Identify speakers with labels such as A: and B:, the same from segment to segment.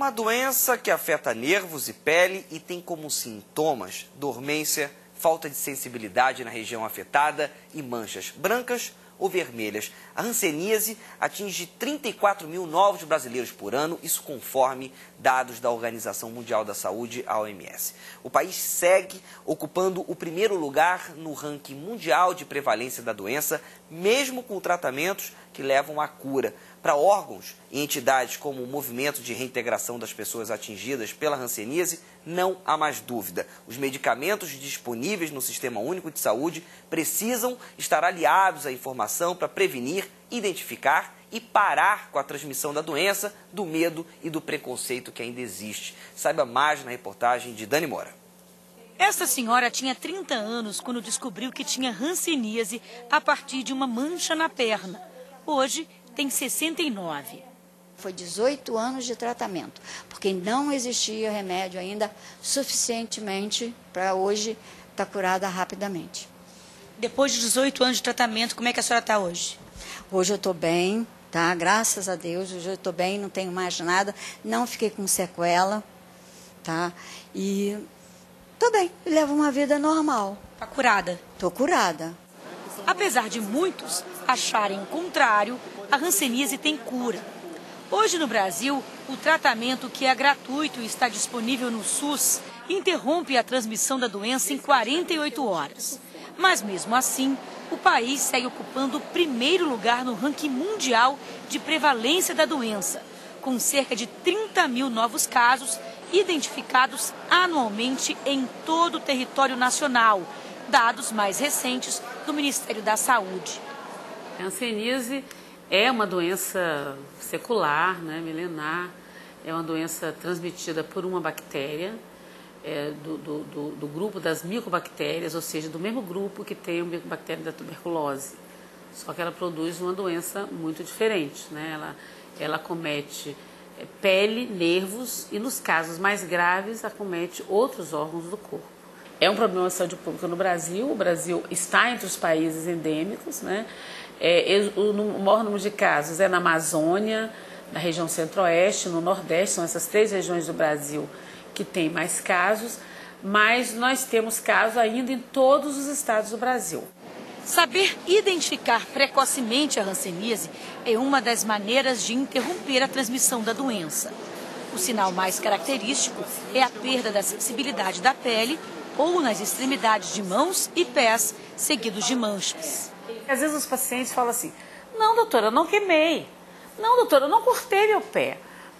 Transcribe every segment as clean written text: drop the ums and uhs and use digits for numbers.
A: Uma doença que afeta nervos e pele e tem como sintomas dormência, falta de sensibilidade na região afetada e manchas brancas ou vermelhas. A hanseníase atinge 34 mil novos brasileiros por ano, isso conforme dados da Organização Mundial da Saúde, a OMS. O país segue ocupando o primeiro lugar no ranking mundial de prevalência da doença, mesmo com tratamentos que levam à cura. Para órgãos e entidades como o Movimento de Reintegração das Pessoas Atingidas pela hanseníase, não há mais dúvida. Os medicamentos disponíveis no Sistema Único de Saúde precisam estar aliados à informação para prevenir, identificar e parar com a transmissão da doença, do medo e do preconceito que ainda existe. Saiba mais na reportagem de Dani Moura.
B: Essa senhora tinha 30 anos quando descobriu que tinha hanseníase a partir de uma mancha na perna. Hoje tem 69.
C: Foi 18 anos de tratamento, porque não existia remédio ainda suficientemente para hoje estar curada rapidamente.
B: Depois de 18 anos de tratamento, como é que a senhora está hoje?
C: Hoje eu estou bem, tá? Graças a Deus, hoje eu estou bem, não tenho mais nada, não fiquei com sequela, tá? E estou bem, levo uma vida normal.
B: Está curada?
C: Estou curada.
B: Apesar de muitos acharem o contrário, a hanseníase tem cura. Hoje no Brasil, o tratamento, que é gratuito e está disponível no SUS, interrompe a transmissão da doença em 48 horas. Mas mesmo assim, o país segue ocupando o primeiro lugar no ranking mundial de prevalência da doença, com cerca de 30 mil novos casos identificados anualmente em todo o território nacional, dados mais recentes do Ministério da Saúde.
D: A hanseníase é uma doença secular, né, milenar, é uma doença transmitida por uma bactéria, do grupo das micobactérias, ou seja, do mesmo grupo que tem a micobactéria da tuberculose. Só que ela produz uma doença muito diferente, né? Ela acomete pele, nervos e, nos casos mais graves, acomete outros órgãos do corpo. É um problema de saúde pública no Brasil. O Brasil está entre os países endêmicos, né? O maior número de casos é na Amazônia, na região centro-oeste, no nordeste, são essas 3 regiões do Brasil que tem mais casos, mas nós temos casos ainda em todos os estados do Brasil.
B: Saber identificar precocemente a hanseníase é uma das maneiras de interromper a transmissão da doença. O sinal mais característico é a perda da sensibilidade da pele ou nas extremidades de mãos e pés, seguidos de manchas.
D: Às vezes os pacientes falam assim: não, doutora, eu não queimei. Não, doutora, eu não cortei meu pé.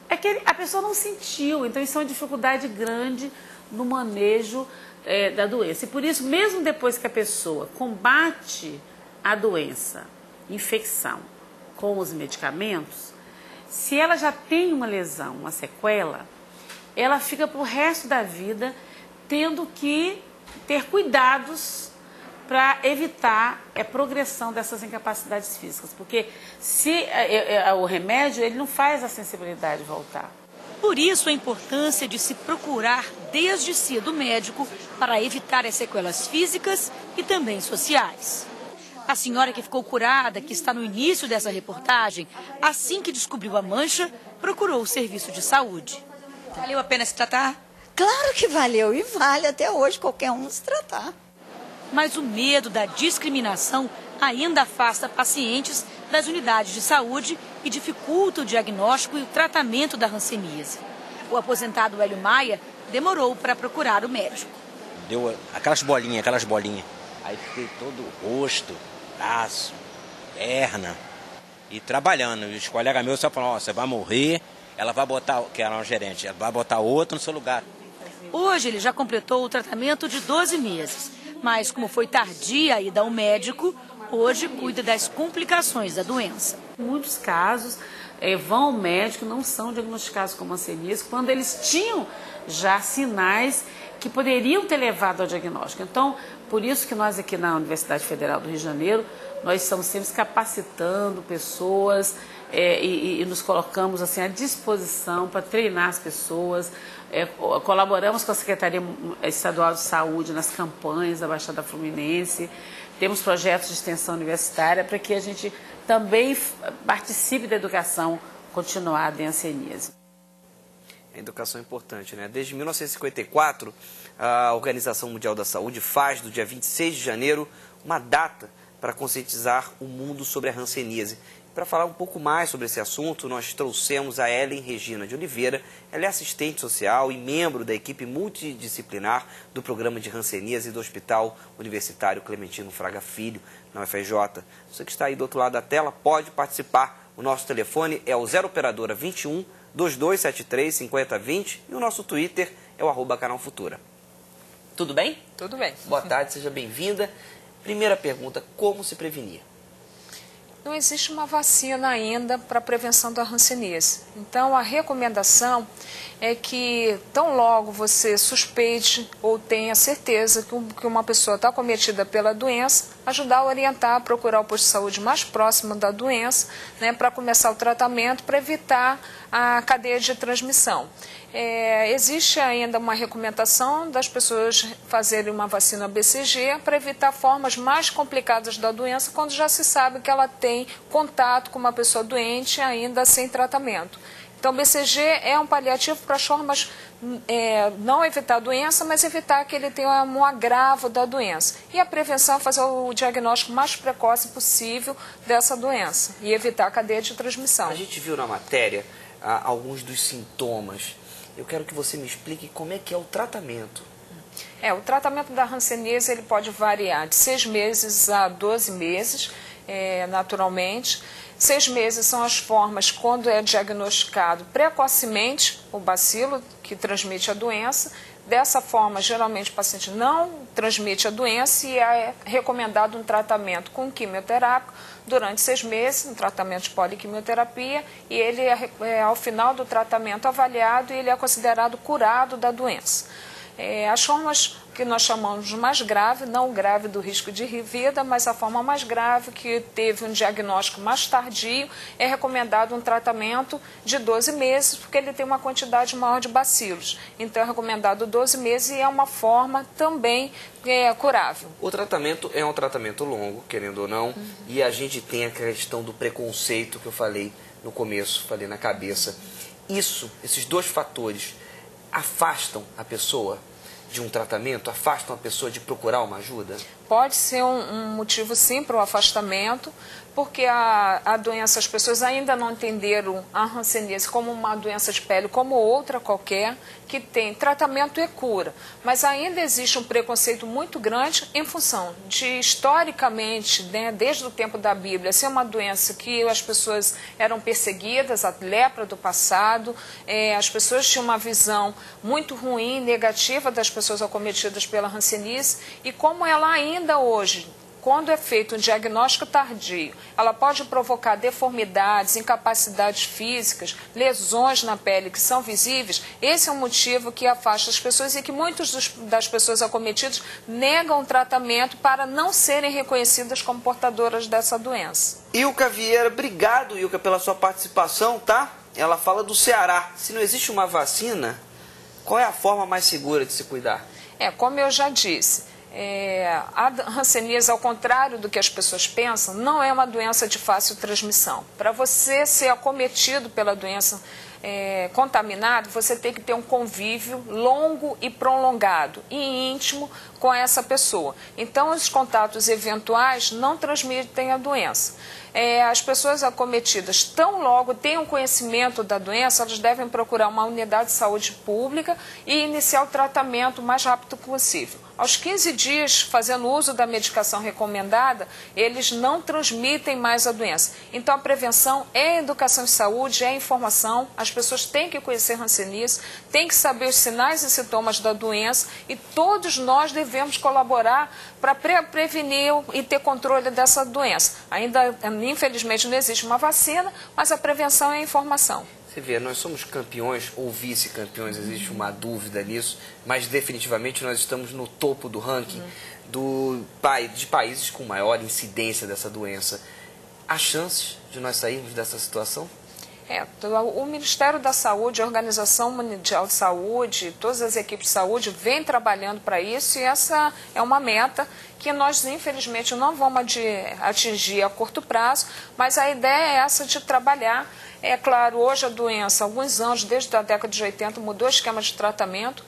D: É que a pessoa não sentiu, então isso é uma dificuldade grande no manejo da doença. E por isso, mesmo depois que a pessoa combate a doença, infecção, com os medicamentos, se ela já tem uma lesão, uma sequela, ela fica para o resto da vida tendo que ter cuidados para evitar a progressão dessas incapacidades físicas, porque se o remédio ele não faz a sensibilidade voltar.
B: Por isso a importância de se procurar desde cedo o médico para evitar as sequelas físicas e também sociais. A senhora que ficou curada, que está no início dessa reportagem, assim que descobriu a mancha, procurou o serviço de saúde. Valeu a pena se tratar?
C: Claro que valeu e vale até hoje qualquer um se tratar.
B: Mas o medo da discriminação ainda afasta pacientes das unidades de saúde e dificulta o diagnóstico e o tratamento da hanseníase. O aposentado Hélio Maia demorou para procurar o médico.
E: Deu aquelas bolinhas. Aí fiquei todo o rosto, braço, perna e trabalhando. E os colegas meus só falaram: você vai morrer, ela vai botar, que era uma gerente, ela vai botar outro no seu lugar.
B: Hoje ele já completou o tratamento de 12 meses. Mas como foi tardia a ida ao médico, hoje cuida das complicações da doença.
D: Muitos casos vão ao médico, não são diagnosticados como hanseníase, quando eles tinham já sinais que poderiam ter levado ao diagnóstico. Então, por isso que nós aqui na Universidade Federal do Rio de Janeiro, nós estamos sempre capacitando pessoas e nos colocamos assim, à disposição para treinar as pessoas. Colaboramos com a Secretaria Estadual de Saúde nas campanhas da Baixada Fluminense, temos projetos de extensão universitária para que a gente também participe da educação continuada em hanseníase.
A: A educação é importante, né? Desde 1954, a Organização Mundial da Saúde faz do dia 26 de janeiro uma data para conscientizar o mundo sobre a hanseníase. Para falar um pouco mais sobre esse assunto, nós trouxemos a Ellen Regina de Oliveira. Ela é assistente social e membro da equipe multidisciplinar do programa de hanseníase do Hospital Universitário Clementino Fraga Filho, na UFRJ. Você que está aí do outro lado da tela pode participar. O nosso telefone é o 0 operadora 21 2273 5020 e o nosso Twitter é o @canalfutura. Tudo bem?
F: Tudo bem.
A: Boa tarde, seja bem-vinda. Primeira pergunta, como se prevenir?
F: Não existe uma vacina ainda para a prevenção da hanseníase. Então, a recomendação é que, tão logo você suspeite ou tenha certeza que uma pessoa está acometida pela doença, ajudar a orientar a procurar o posto de saúde mais próximo da doença, né, para começar o tratamento, para evitar a cadeia de transmissão. Existe ainda uma recomendação das pessoas fazerem uma vacina BCG para evitar formas mais complicadas da doença quando já se sabe que ela tem contato com uma pessoa doente ainda sem tratamento. Então, BCG é um paliativo para as formas, não evitar a doença, mas evitar que ele tenha um agravo da doença. E a prevenção é fazer o diagnóstico mais precoce possível dessa doença e evitar a cadeia de transmissão.
A: A gente viu na matéria alguns dos sintomas. Eu quero que você me explique como é que é o tratamento.
F: O tratamento da hanseníase ele pode variar de 6 meses a 12 meses, naturalmente. 6 meses são as formas quando é diagnosticado precocemente o bacilo que transmite a doença. Dessa forma, geralmente o paciente não transmite a doença e é recomendado um tratamento com quimioterápico durante 6 meses, um tratamento de poliquimioterapia, e ele ao final do tratamento avaliado e ele é considerado curado da doença. As formas que nós chamamos de mais grave, não grave do risco de vida, mas a forma mais grave que teve um diagnóstico mais tardio, é recomendado um tratamento de 12 meses, porque ele tem uma quantidade maior de bacilos. Então é recomendado 12 meses e é uma forma também curável.
A: O tratamento é um tratamento longo, querendo ou não, e a gente tem a questão do preconceito que eu falei no começo, falei na cabeça. Esses dois fatores afastam a pessoa de um tratamento, afastam a pessoa de procurar uma ajuda?
F: Pode ser um motivo sim para o afastamento, porque a doença, as pessoas ainda não entenderam a hanseníase como uma doença de pele, como outra qualquer, que tem tratamento e cura. Mas ainda existe um preconceito muito grande em função de, historicamente, né, desde o tempo da Bíblia, ser uma doença que as pessoas eram perseguidas, a lepra do passado, as pessoas tinham uma visão muito ruim, negativa das pessoas acometidas pela hanseníase, e como ela ainda hoje, quando é feito um diagnóstico tardio, ela pode provocar deformidades, incapacidades físicas, lesões na pele que são visíveis. Esse é um motivo que afasta as pessoas e que muitas das pessoas acometidas negam o tratamento para não serem reconhecidas como portadoras dessa doença.
A: Ilka Vieira, obrigado, Ilka, pela sua participação, tá? Ela fala do Ceará. Se não existe uma vacina, qual é a forma mais segura de se cuidar?
F: Como eu já disse, a hanseníase, ao contrário do que as pessoas pensam, não é uma doença de fácil transmissão. Para você ser acometido pela doença contaminado, você tem que ter um convívio longo e prolongado e íntimo com essa pessoa. Então, os contatos eventuais não transmitem a doença. As pessoas acometidas, tão logo tenham conhecimento da doença, elas devem procurar uma unidade de saúde pública e iniciar o tratamento o mais rápido possível. Aos 15 dias, fazendo uso da medicação recomendada, eles não transmitem mais a doença. Então, a prevenção é educação em saúde, é informação. As pessoas têm que conhecer hanseníase, têm que saber os sinais e sintomas da doença e todos nós devemos colaborar para prevenir e ter controle dessa doença. Ainda, infelizmente, não existe uma vacina, mas a prevenção é a informação.
A: Você vê, nós somos campeões ou vice-campeões, existe uma dúvida nisso, mas definitivamente nós estamos no topo do ranking de países com maior incidência dessa doença. Há chances de nós sairmos dessa situação?
F: O Ministério da Saúde, a Organização Mundial de Saúde, todas as equipes de saúde vêm trabalhando para isso e essa é uma meta que nós, infelizmente, não vamos atingir a curto prazo, mas a ideia é essa de trabalhar. É claro, hoje a doença, há alguns anos, desde a década de 80, mudou o esquema de tratamento.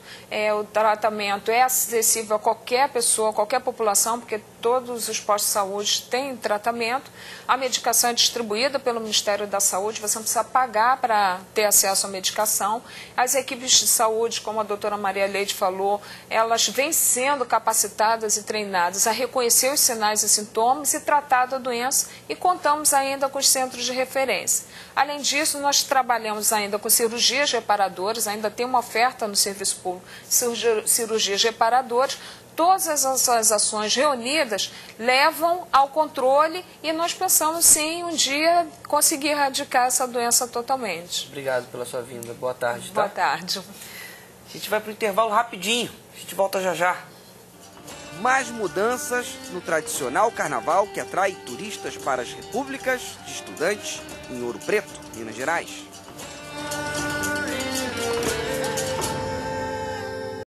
F: O tratamento é acessível a qualquer pessoa, a qualquer população, porque todos os postos de saúde têm tratamento. A medicação é distribuída pelo Ministério da Saúde, você não precisa pagar para ter acesso à medicação. As equipes de saúde, como a doutora Maria Leide falou, elas vêm sendo capacitadas e treinadas a reconhecer os sinais e sintomas e tratar da doença, e contamos ainda com os centros de referência. Além disso, nós trabalhamos ainda com cirurgias reparadoras, ainda tem uma oferta no serviço público, cirurgias reparadoras. Todas essas ações reunidas levam ao controle e nós pensamos, sim, um dia conseguir erradicar essa doença totalmente.
A: Obrigado pela sua vinda. Boa tarde, tá?
F: Boa tarde.
A: A gente vai para o intervalo rapidinho. A gente volta já já. Mais mudanças no tradicional carnaval que atrai turistas para as repúblicas de estudantes em Ouro Preto, Minas Gerais.